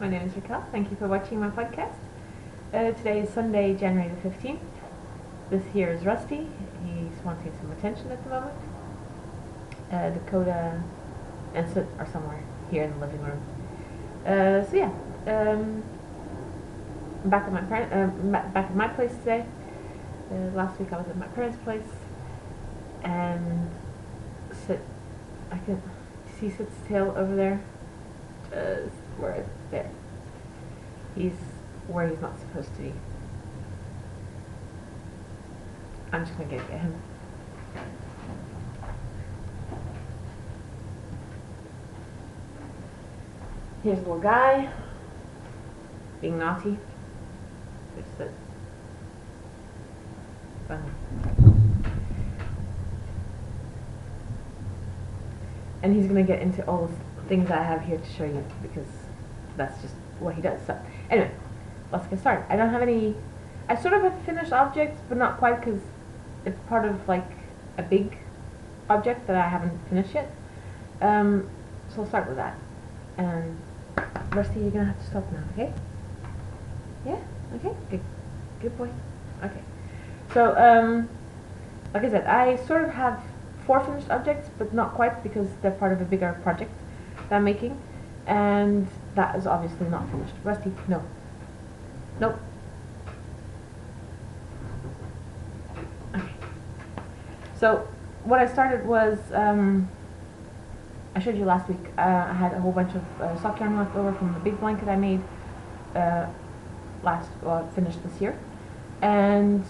My name is Raquel. Thank you for watching my podcast. Today is Sunday, January the 15th. This here is Rusty. He's wanting some attention at the moment. Dakota and Soot are somewhere here in the living room. Back at my place today. Last week I was at my parents' place, and I can see Soot's tail over there. Right there. He's where he's not supposed to be. I'm just gonna get him. Here's a little guy being naughty. There's Soot. Funny. And he's gonna get into all the things I have here to show you because that's just what he does. So anyway, let's get started. I don't have any. I sort of have finished objects, but not quite because it's part of like a big object that I haven't finished yet. So I'll start with that. And Rusty, you're gonna have to stop now, okay? Yeah. Okay. Good boy. Okay. So like I said, I sort of have 4 finished objects, but not quite because they're part of a bigger project that I'm making, and that is obviously not finished. Rusty, no. Nope. Okay. So what I started was, I showed you last week, I had a whole bunch of sock yarn left over from the big blanket I made finished this year, and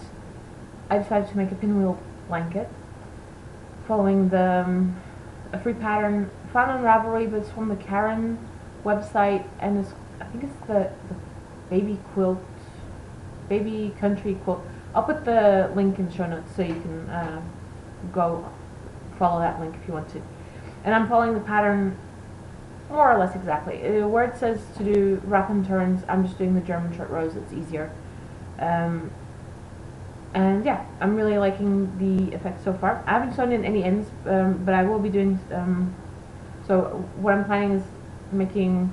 I decided to make a pinwheel blanket following a free pattern found on Ravelry, but it's from the Karen website, and I think it's the baby country quilt. I'll put the link in the show notes so you can go follow that link if you want to. And I'm following the pattern more or less exactly. Where it says to do wrap and turns, I'm just doing the German short rows. It's easier. And yeah, I'm really liking the effect so far. I haven't sewn in any ends, but I will be doing. So what I'm planning is making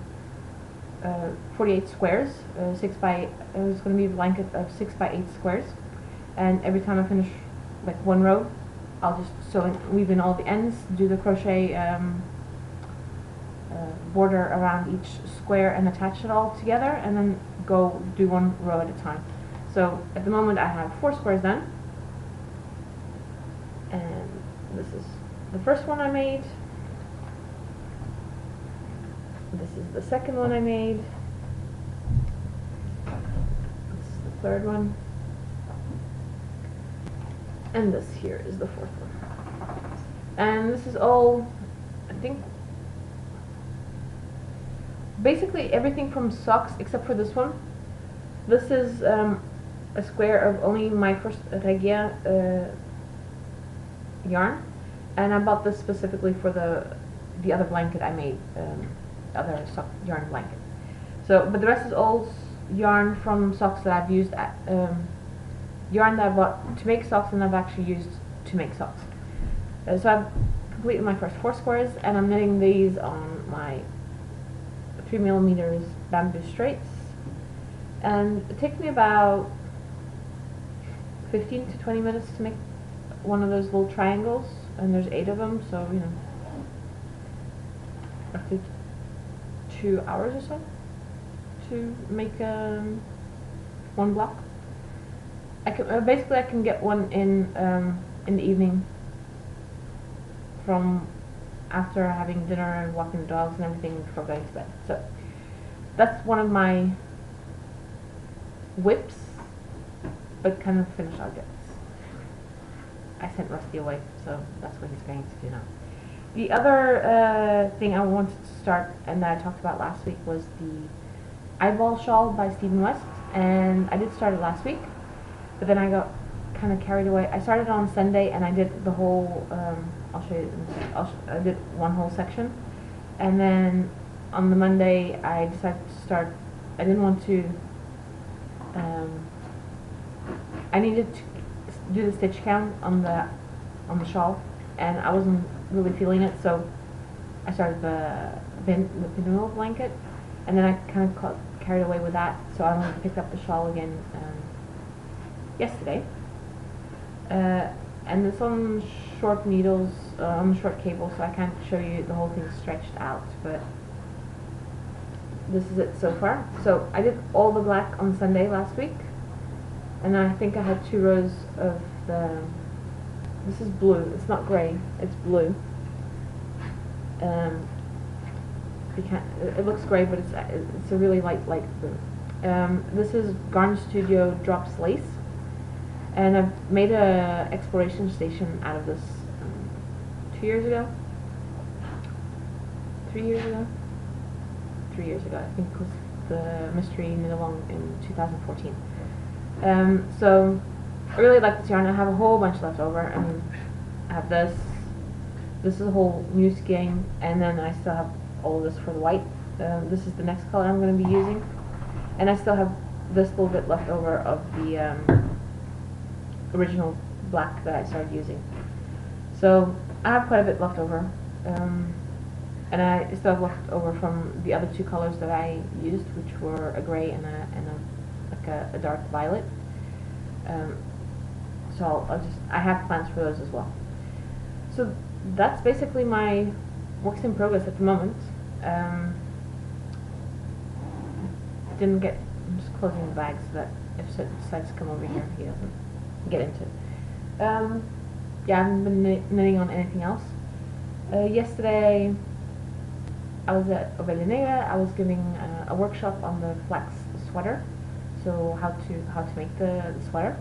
48 squares. 6 by. It's going to be a blanket of 6 by 8 squares, and every time I finish like one row, I'll just weave in all the ends, do the crochet border around each square, and attach it all together, and then go do one row at a time. So at the moment I have 4 squares done, and this is the first one I made, this is the second one I made, this is the third one, and this here is the fourth one. And this is all, I think, basically everything from socks except for this one. This is a square of only my first RGO yarn, and I bought this specifically for the other blanket I made, other sock yarn blanket. So, but the rest is all yarn from socks that I've used, yarn that I bought to make socks and I've actually used to make socks. So I've completed my first 4 squares, and I'm knitting these on my 3mm bamboo straights, and it takes me about 15 to 20 minutes to make one of those little triangles, and there's 8 of them, so you know, roughly 2 hours or so to make one block. I can get one in the evening from after having dinner and walking the dogs and everything before going to bed. So that's one of my whips, but kind of finished objects. I sent Rusty away, so that's what he's going to do now. The other thing I wanted to start, and that I talked about last week, was the eyeball shawl by Stephen West, and I did start it last week, but then I got kind of carried away. I started on Sunday, and I did the whole, I'll show you, I did one whole section, and then on the Monday I decided to start. I didn't want to, I needed to do the stitch count on the shawl, and I wasn't really feeling it, so I started the pinwheel blanket, and then I kind of got carried away with that, so I only picked up the shawl again yesterday. And it's on short needles, on short cable, so I can't show you the whole thing stretched out, but this is it so far. So I did all the black on Sunday last week, and I think I had 2 rows of the, this is blue, it's not grey, it's blue. You can't, it looks grey, but it's a really light blue. This is Garn Studio Drops Lace, and I've made a exploration station out of this 2 years ago, 3 years ago, 3 years ago. I think it was the Mystery Knit Along in 2014. So I really like this yarn. I have a whole bunch left over, and I have this. This is a whole new skein, and then I still have all of this for the white. This is the next color I'm going to be using, and I still have this little bit left over of the original black that I started using. So I have quite a bit left over, and I still have left over from the other 2 colors that I used, which were a gray and a dark violet. So I have plans for those as well. So that's basically my works in progress at the moment. I'm just closing the bag so that if Sid decides to come over here, he doesn't get into it. Yeah, I haven't been knitting on anything else. Yesterday I was at Ovelha Negra. I was giving a workshop on the flax sweater, so how to make the sweater,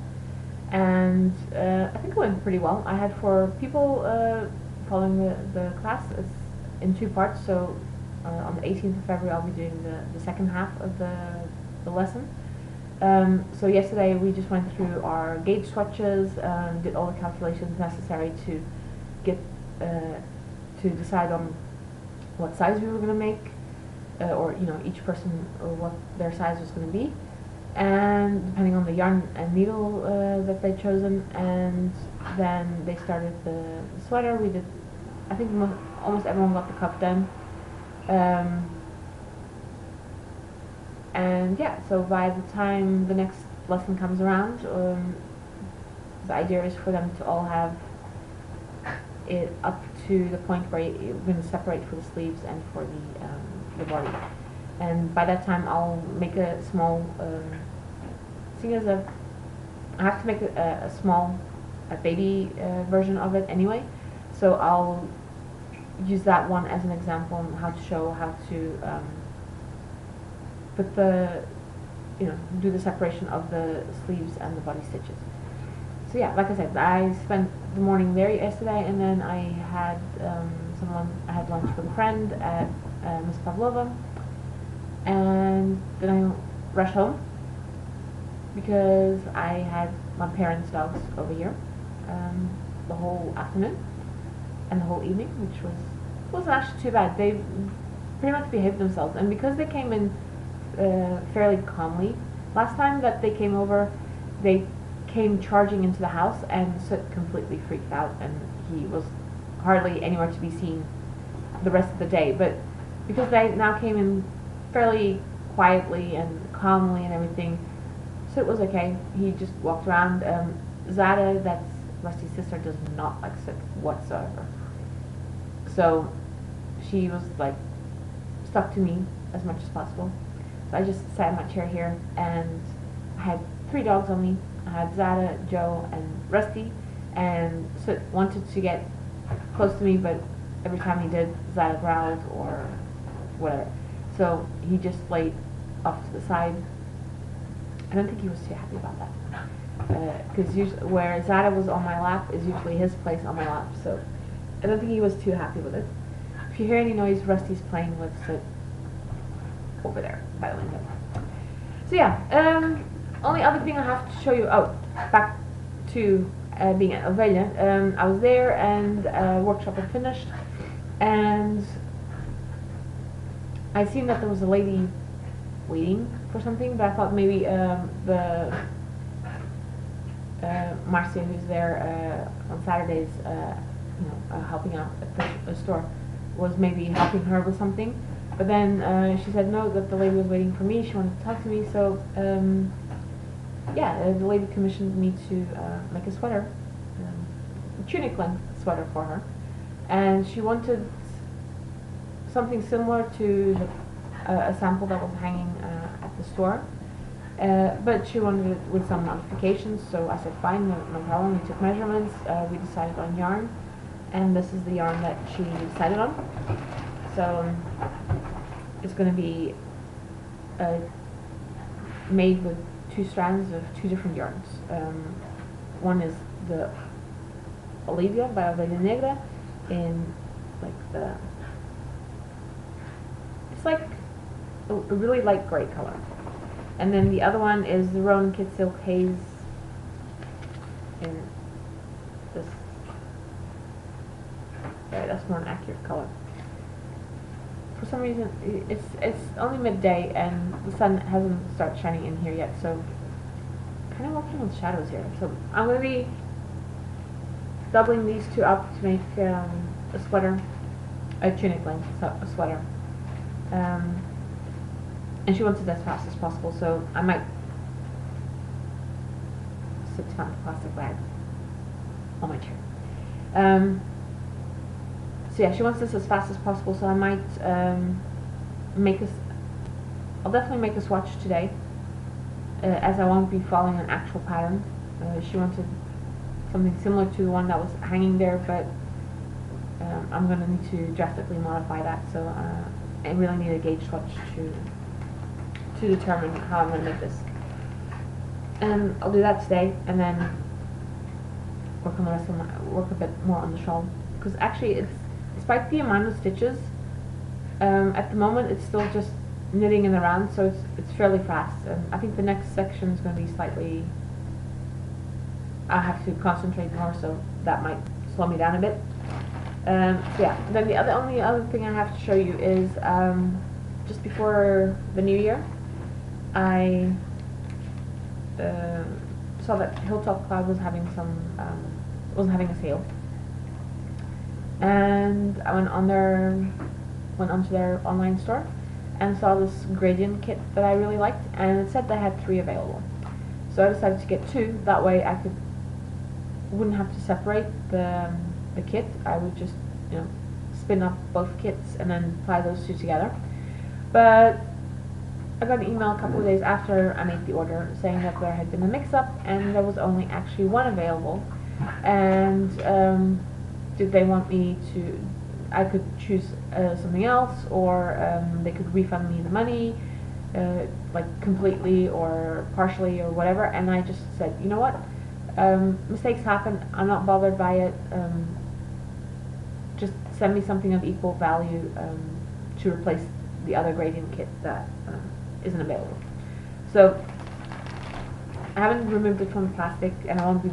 and I think it went pretty well. I had 4 people following the class. It's in 2 parts, so on the 18th of February I'll be doing the second half of the lesson. So yesterday we just went through our gauge swatches, did all the calculations necessary to get to decide on what size we were going to make, or each person or what their size was going to be, and depending on the yarn and needle that they'd chosen. And then they started the sweater. We did, I think almost everyone got the cup done. And yeah, so by the time the next lesson comes around, the idea is for them to all have it up to the point where you're going to separate for the sleeves and for the body. And by that time I'll make a small, seeing as I have to make a small baby version of it anyway, so I'll use that one as an example on how to show how to put do the separation of the sleeves and the body stitches. So yeah, like I said, I spent the morning there yesterday, and then I had I had lunch with a friend at Miss Pavlova, and then I rushed home because I had my parents' dogs over here the whole afternoon and the whole evening, which wasn't actually too bad. They pretty much behaved themselves, and because they came in fairly calmly. Last time that they came over, they came charging into the house, and Soot completely freaked out, and he was hardly anywhere to be seen the rest of the day. But because they now came in fairly quietly and calmly and everything, Soot was okay. He just walked around. Zada, that's Rusty's sister, does not like Soot whatsoever. So she was like stuck to me as much as possible. So I just sat in my chair here, and I had 3 dogs on me. I had Zada, Joe, and Rusty, and Soot wanted to get close to me, but every time he did, Zada growled or whatever. So he just laid off to the side. I don't think he was too happy about that, because where Zada was on my lap is usually his place on my lap, so I don't think he was too happy with it. If you hear any noise, Rusty's playing with Soot over there by the window. So yeah, only other thing I have to show you, back to being at Ovelha. I was there, and workshop had finished, and I seen that there was a lady waiting for something, but I thought maybe Marcia, who's there on Saturdays, helping out at the store, was maybe helping her with something. But then she said no, that the lady was waiting for me. She wanted to talk to me, so yeah, the lady commissioned me to make a sweater, a tunic length sweater for her, and she wanted something similar to a sample that was hanging at the store, but she wanted it with some modifications. So I said fine, no problem. We took measurements, we decided on yarn, and this is the yarn that she decided on. So it's going to be made with 2 strands of 2 different yarns. One is the Olivia by Ovelha Negra in like the, it's like a really light gray color, and then the other one is the Rowan Kid Silk Haze in this. Yeah, that's more an accurate color. For some reason, it's only midday and the sun hasn't started shining in here yet, so kind of working with shadows here. So I'm going to be doubling these 2 up to make a sweater, a tunic length, a sweater. And she wants it as fast as possible, so I might sit down the plastic bag on my chair. So yeah, she wants this as fast as possible, so I might I'll definitely make a swatch today, as I won't be following an actual pattern. She wanted something similar to the one that was hanging there, but I'm going to need to drastically modify that, so I really need a gauge swatch to determine how I'm going to make this. And I'll do that today, and then work on the rest of work a bit more on the shawl, because actually it's, despite the amount of stitches, at the moment it's still just knitting in the round, so it's fairly fast. And I think the next section is going to be slightly, I'll have to concentrate more, so that might slow me down a bit. So yeah, then the only other thing I have to show you is just before the new year, I saw that Hilltop Cloud was having a sale, and I went onto their online store and saw this gradient kit that I really liked, and it said they had 3 available. So I decided to get 2. That way I wouldn't have to separate the kit. I would just, spin up both kits and then tie those 2 together. But I got an email a couple of days after I made the order saying that there had been a mix-up and there was only actually 1 available, and did they want me to, I could choose something else, or they could refund me the money, like completely or partially or whatever. And I just said, you know what, mistakes happen, I'm not bothered by it, just send me something of equal value to replace the other gradient kit that isn't available. So I haven't removed it from the plastic, and I won't be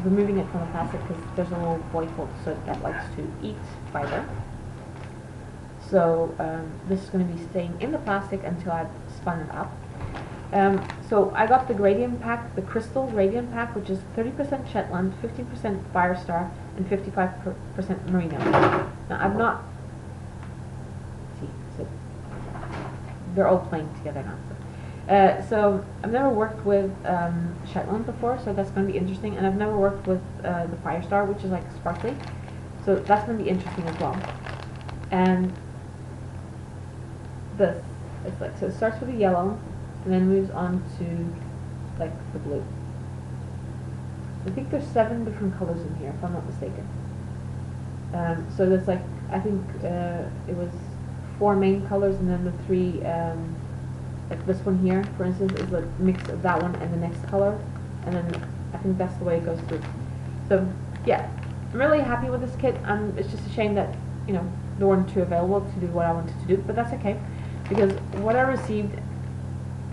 removing it from the plastic because there's a little boy called Soot that likes to eat fiber. So this is going to be staying in the plastic until I've spun it up. So I got the gradient pack, the crystal gradient pack, which is 30% Shetland, 15% Firestar, and 55% Merino. Now I've not, see, so they're all playing together now. So I've never worked with Shetland before, so that's going to be interesting, and I've never worked with the Firestar, which is like sparkly, so that's going to be interesting as well. And this, it's like, so it starts with a yellow and then moves on to like the blue. I think there's 7 different colors in here, if I'm not mistaken. So there's like, I think it was 4 main colors, and then the 3, like this one here, for instance, is a mix of that one and the next color, and then I think that's the way it goes through. So yeah, I'm really happy with this kit. It's just a shame that, there weren't 2 available to do what I wanted to do, but that's okay, because what I received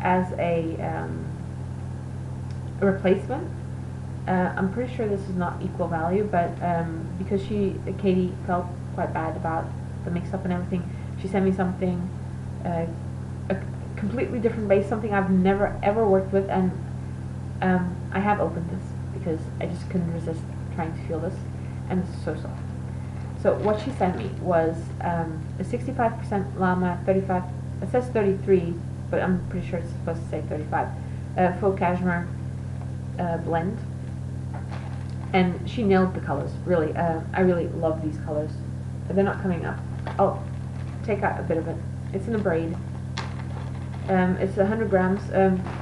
as a replacement, I'm pretty sure this is not equal value, but because Katie felt quite bad about the mix-up and everything, she sent me something, a completely different base, something I've never ever worked with, and I have opened this because I just couldn't resist trying to feel this, and it's so soft. So what she sent me was a 65% llama, 35. It says 33, but I'm pretty sure it's supposed to say 35. Faux cashmere blend, and she nailed the colors. Really, I really love these colors. They're not coming up. I'll take out a bit of it. It's in a braid. It's 100 grams.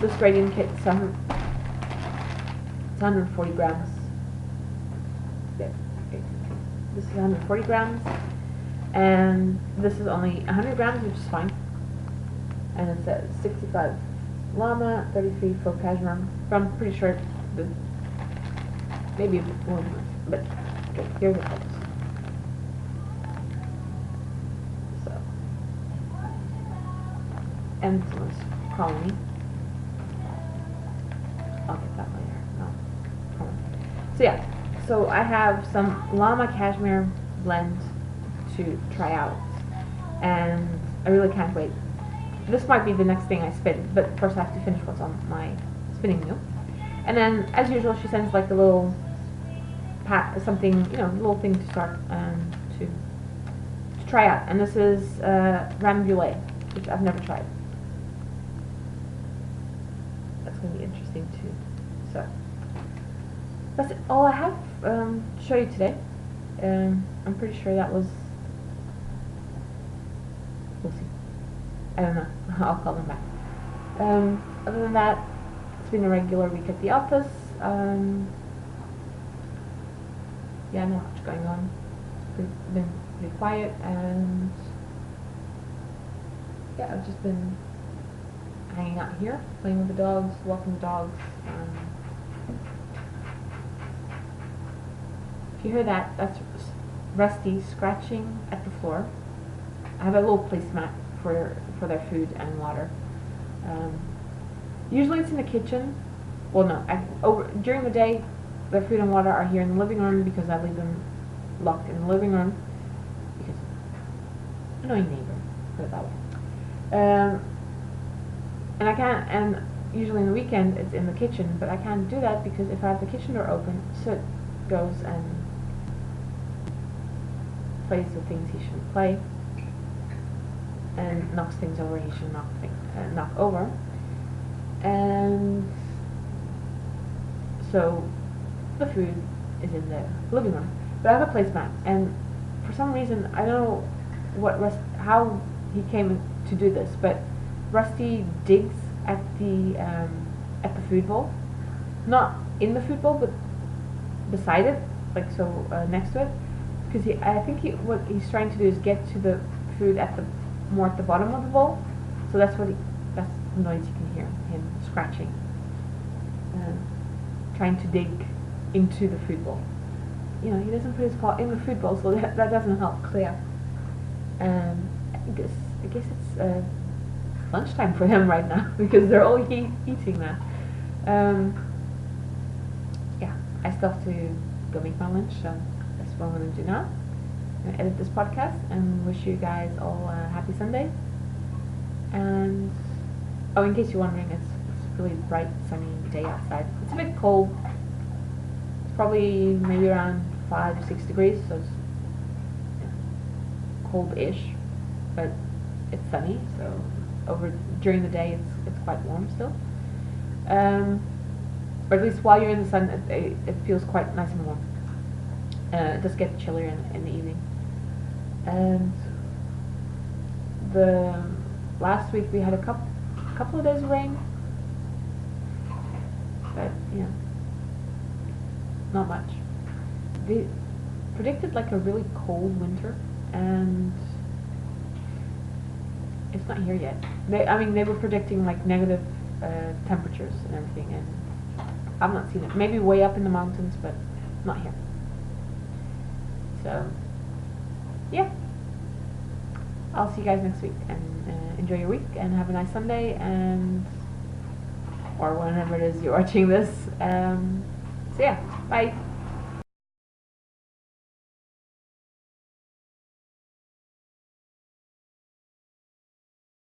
This gradient kit is 140 grams. Yeah, this is 140 grams, and this is only 100 grams, which is fine. And it says 65 llama, 33 faux cashmere. But I'm pretty sure maybe a bit more, but okay, here's the colors. So, and someone's calling me. I'll get that later. No. So yeah, so I have some llama cashmere blend to try out, and I really can't wait. This might be the next thing I spin, but first I have to finish what's on my spinning wheel. And then, as usual, she sends like a little something, a little thing to start to try out. And this is Ravelry, which I've never tried. That's going to be interesting too. So that's all I have to show you today. I'm pretty sure that was. We'll see. I don't know. I'll call them back. Other than that, it's been a regular week at the office. Yeah, not much going on. It's been pretty quiet, and yeah, I've just been hanging out here, playing with the dogs, walking the dogs. If you hear that, that's Rusty scratching at the floor. I have a little placemat for their food and water. Usually it's in the kitchen. Well, no, during the day, their food and water are here in the living room because I leave them locked in the living room. Because annoying neighbor, put it that way. And I can't. And usually in the weekend it's in the kitchen, but I can't do that because if I have the kitchen door open, Soot goes and plays the things he shouldn't play, and knocks things over he should knock over. And so the food is in the living room. But I have a placemat, and for some reason I don't know how he came to do this, but Rusty digs at the food bowl, not in the food bowl, but beside it, like so next to it, because I think what he's trying to do is get to the food more at the bottom of the bowl. So that's the noise you can hear, him scratching, trying to dig into the food bowl. He doesn't put his paw in the food bowl, so that doesn't help clear. I guess it's lunchtime for him right now because they're all eating now. Yeah, I still have to go make my lunch, so that's what I'm going to do now. I'm going to edit this podcast and wish you guys all a happy Sunday. And in case you're wondering, it's a really bright, sunny day outside. It's a bit cold. It's probably maybe around 5 to 6 degrees, so it's cold-ish, but it's sunny. So during the day, it's quite warm still. Or at least while you're in the sun, it feels quite nice and warm. It does get chillier in the evening. And the last week we had a couple of days of rain, but not much. They predicted like a really cold winter, and it's not here yet. They were predicting like negative temperatures and everything, and I've not seen it. Maybe way up in the mountains, but not here. So yeah, I'll see you guys next week, and enjoy your week and have a nice Sunday, or whenever it is you're watching this. So yeah, bye.